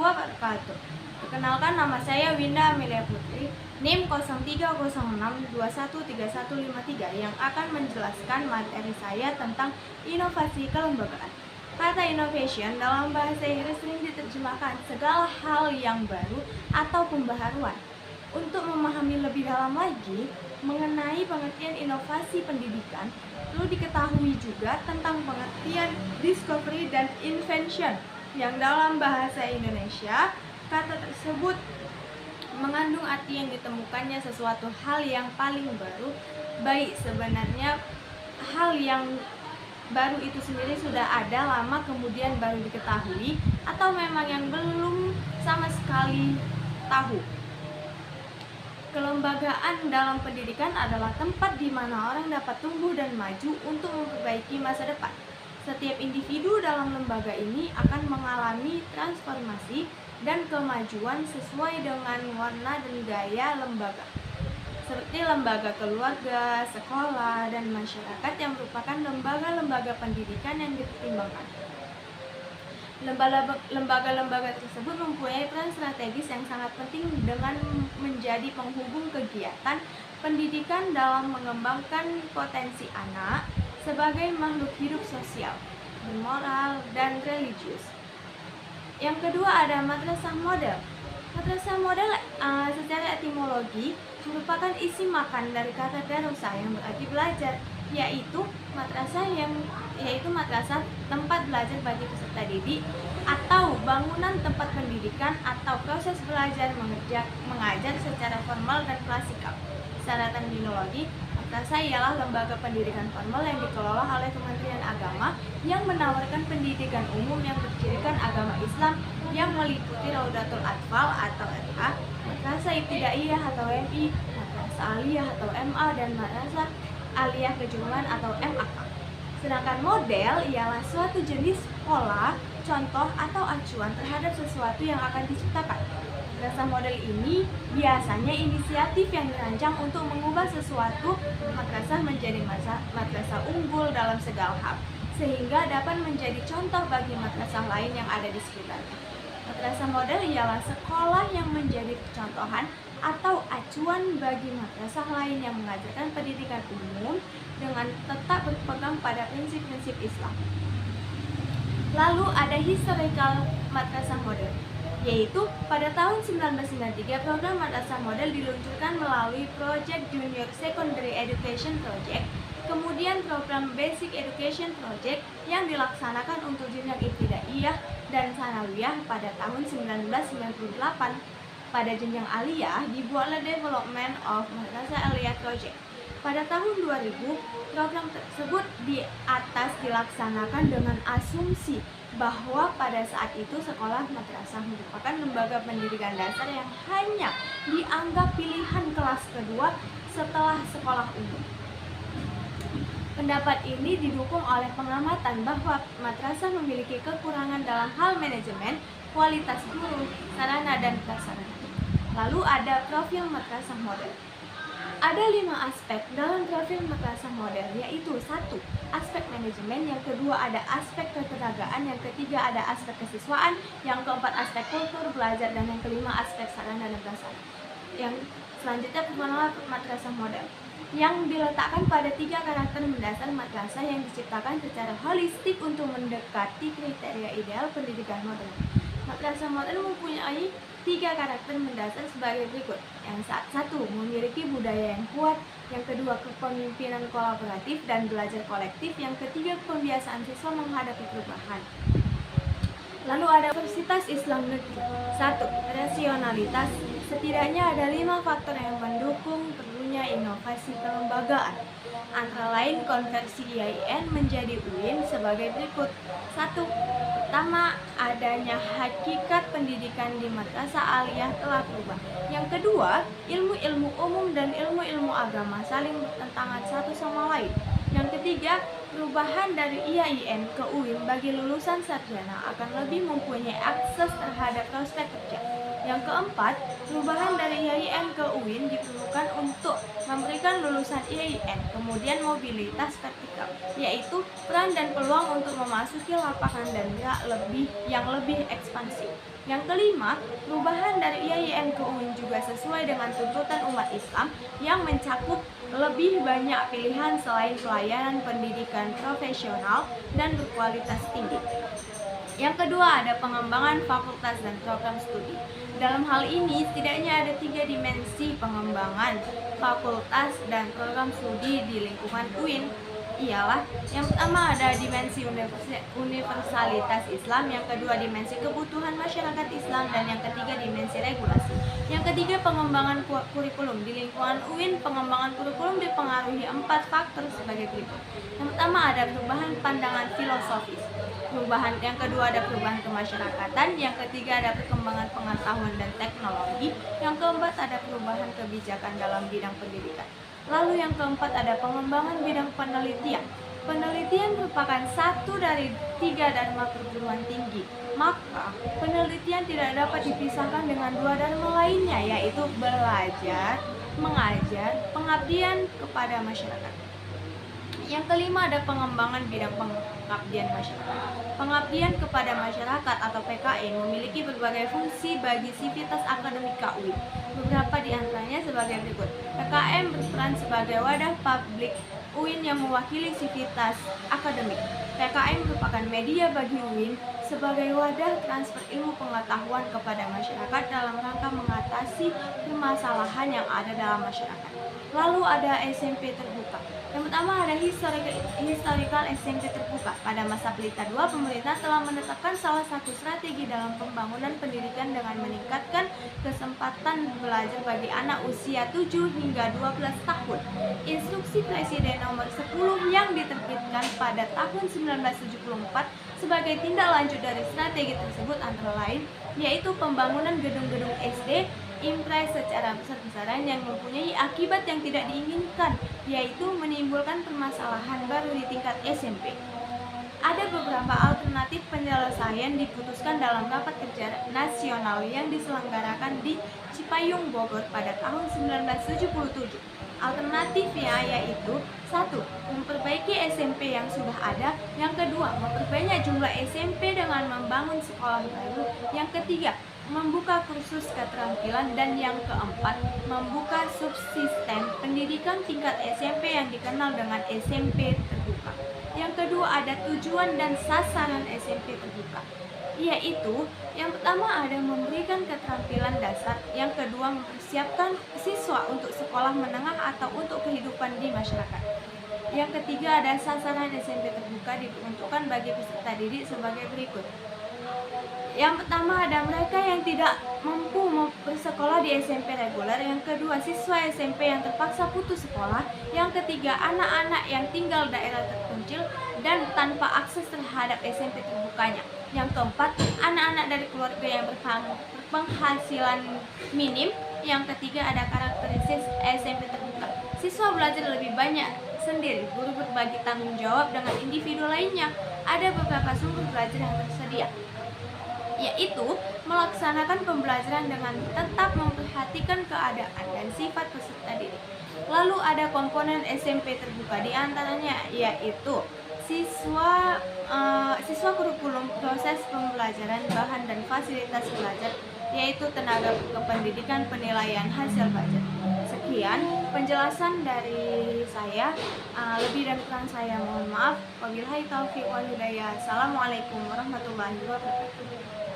wabarakatuh. Perkenalkan, nama saya Winda Amelia Putri, NIM 0306213153 yang akan menjelaskan materi saya tentang inovasi kelembagaan. Kata innovation dalam bahasa Inggris sering diterjemahkan segala hal yang baru atau pembaharuan. Untuk memahami lebih dalam lagi mengenai pengertian inovasi pendidikan, perlu diketahui juga tentang pengertian discovery dan invention, yang dalam bahasa Indonesia kata tersebut mengandung arti yang ditemukannya sesuatu hal yang paling baru, baik sebenarnya hal yang baru itu sendiri sudah ada lama kemudian baru diketahui, atau memang yang belum sama sekali tahu. Kelembagaan dalam pendidikan adalah tempat di mana orang dapat tumbuh dan maju untuk memperbaiki masa depan. Setiap individu dalam lembaga ini akan mengalami transformasi dan kemajuan sesuai dengan warna dan gaya lembaga, seperti lembaga keluarga, sekolah, dan masyarakat yang merupakan lembaga-lembaga pendidikan yang dipertimbangkan. Lembaga-lembaga tersebut mempunyai peran strategis yang sangat penting dengan menjadi penghubung kegiatan pendidikan dalam mengembangkan potensi anak sebagai makhluk hidup sosial, bermoral, dan religius. Yang kedua ada madrasah model. Madrasah model secara etimologi merupakan isi makan dari kata darussa yang berarti belajar, yaitu madrasah tempat belajar bagi peserta didik atau bangunan tempat pendidikan atau proses belajar mengajar secara formal dan klasikal. Secara terminologi, madrasah ialah lembaga pendidikan formal yang dikelola oleh Kementerian Agama yang menawarkan pendidikan umum yang bercirikan agama Islam yang meliputi Raudatul Atfal atau RA, madrasah ibtidaiyah atau MI, madrasah aliyah atau MA, dan madrasah aliyah kejuruan atau MAK. Sedangkan model ialah suatu jenis pola, contoh, atau acuan terhadap sesuatu yang akan diciptakan. Madrasah model ini biasanya inisiatif yang dirancang untuk mengubah sesuatu madrasah menjadi madrasah unggul dalam segala hal, sehingga dapat menjadi contoh bagi madrasah lain yang ada di sekitarnya. Madrasah model ialah sekolah yang menjadi contohan atau acuan bagi madrasah lain yang mengajarkan pendidikan umum dengan tetap berpegang pada prinsip-prinsip Islam. Lalu ada historical madrasah model, yaitu pada tahun 1993 program madrasah model diluncurkan melalui Project Junior Secondary Education Project, kemudian program Basic Education Project yang dilaksanakan untuk jenjang ibtidaiyah dan sanawiyah pada tahun 1998. Pada jenjang aliyah dibuatlah Development of Madrasah Aliyah Project. Pada tahun 2000, program tersebut dilaksanakan dengan asumsi bahwa pada saat itu sekolah madrasah merupakan lembaga pendidikan dasar yang hanya dianggap pilihan kelas kedua setelah sekolah umum. Pendapat ini didukung oleh pengamatan bahwa madrasah memiliki kekurangan dalam hal manajemen, kualitas guru, sarana, dan prasarana. Lalu ada profil madrasah model. Ada 5 aspek dalam profil madrasah model, yaitu 1. Aspek manajemen, yang kedua ada aspek ketenagaan, yang ketiga ada aspek kesiswaan, yang keempat aspek kultur belajar, dan yang kelima aspek sarana dan prasarana. Yang selanjutnya pengenalan madrasah model, yang diletakkan pada 3 karakter mendasar madrasah yang diciptakan secara holistik untuk mendekati kriteria ideal pendidikan modern. Madrasah modern mempunyai 3 karakter mendasar sebagai berikut. Yang 1, memiliki budaya yang kuat. Yang kedua, kepemimpinan kolaboratif dan belajar kolektif. Yang ketiga, pembiasaan siswa menghadapi perubahan. Lalu ada Universitas Islam Negeri. 1. Rasionalitas. Setidaknya ada 5 faktor yang mendukung perlunya inovasi kelembagaan, antara lain konversi IAIN menjadi UIN sebagai berikut. 1. Pertama, adanya hakikat pendidikan di madrasah aliyah telah berubah. Yang kedua, ilmu-ilmu umum dan ilmu-ilmu agama saling bertentangan satu sama lain. Yang ketiga, perubahan dari IAIN ke UIN bagi lulusan sarjana akan lebih mempunyai akses terhadap prospek kerja. Yang Yang keempat, perubahan dari IAIN ke UIN diperlukan untuk memberikan lulusan IAIN kemudian mobilitas vertikal, yaitu peran dan peluang untuk memasuki lapangan dan gerak yang lebih ekspansif. Yang kelima, perubahan dari IAIN ke UIN juga sesuai dengan tuntutan umat Islam yang mencakup lebih banyak pilihan selain pelayanan pendidikan profesional dan berkualitas tinggi. Yang kedua, ada pengembangan fakultas dan program studi. Dalam hal ini, setidaknya ada 3 dimensi pengembangan fakultas dan program studi di lingkungan UIN. Ialah, yang pertama ada dimensi universalitas Islam, yang kedua dimensi kebutuhan masyarakat Islam, dan yang ketiga dimensi regulasi. Yang ketiga, pengembangan kurikulum. Di lingkungan UIN, pengembangan kurikulum dipengaruhi 4 faktor sebagai berikut. Yang pertama ada perubahan pandangan filosofis. Yang kedua ada perubahan kemasyarakatan, yang ketiga ada perkembangan pengetahuan dan teknologi, yang keempat ada perubahan kebijakan dalam bidang pendidikan. Lalu yang keempat ada pengembangan bidang penelitian. Penelitian merupakan satu dari 3 dharma perguruan tinggi. Maka penelitian tidak dapat dipisahkan dengan 2 dharma lainnya, yaitu belajar, mengajar, pengabdian kepada masyarakat. Yang kelima ada pengembangan bidang pengabdian masyarakat. Pengabdian kepada masyarakat atau PKM memiliki berbagai fungsi bagi sivitas akademika UIN. Beberapa di antaranya sebagai berikut. PKM berperan sebagai wadah publik UIN yang mewakili sivitas akademik. PKM merupakan media bagi UIN sebagai wadah transfer ilmu pengetahuan kepada masyarakat dalam rangka mengatasi permasalahan yang ada dalam masyarakat. Lalu ada SMP terbuka. Yang pertama ada historical SMP terbuka. Pada masa Pelita II, pemerintah telah menetapkan salah satu strategi dalam pembangunan pendidikan dengan meningkatkan kesempatan belajar bagi anak usia 7 hingga 12 tahun. Instruksi Presiden nomor 10 yang diterbitkan pada tahun 1974 sebagai tindak lanjut dari strategi tersebut antara lain yaitu pembangunan gedung-gedung SD impres secara besar-besaran yang mempunyai akibat yang tidak diinginkan, yaitu menimbulkan permasalahan baru di tingkat SMP. Ada beberapa alternatif penyelesaian diputuskan dalam rapat kerja nasional yang diselenggarakan di Cipayung, Bogor pada tahun 1977. Alternatifnya yaitu 1. Memperbaiki SMP yang sudah ada. Yang kedua, memperbanyak jumlah SMP dengan membangun sekolah baru. Yang ketiga, membuka kursus keterampilan. Dan yang keempat, membuka subsistem pendidikan tingkat SMP yang dikenal dengan SMP terbuka. Yang kedua, ada tujuan dan sasaran SMP terbuka, yaitu yang pertama ada memberikan keterampilan dasar, yang kedua mempersiapkan siswa untuk sekolah menengah atau untuk kehidupan di masyarakat. Yang ketiga ada sasaran SMP terbuka diperuntukkan bagi peserta didik sebagai berikut. Yang pertama ada mereka yang tidak mampu bersekolah di SMP reguler. Yang kedua siswa SMP yang terpaksa putus sekolah. Yang ketiga anak-anak yang tinggal daerah terpencil dan tanpa akses terhadap SMP terbukanya. Yang keempat anak-anak dari keluarga yang berpenghasilan minim. Yang ketiga ada karakteristik SMP terbuka. Siswa belajar lebih banyak sendiri, guru berbagi tanggung jawab dengan individu lainnya. Ada beberapa sumber belajar yang tersedia, yaitu melaksanakan pembelajaran dengan tetap memperhatikan keadaan dan sifat peserta didik. Lalu ada komponen SMP terbuka, diantaranya yaitu siswa kurikulum, proses pembelajaran, bahan dan fasilitas belajar, yaitu tenaga kependidikan, penilaian hasil belajar. Sekian penjelasan dari saya. Lebih dan kurang saya mohon maaf. Wabillahi taufiq wal hidayah. Assalamualaikum warahmatullahi wabarakatuh.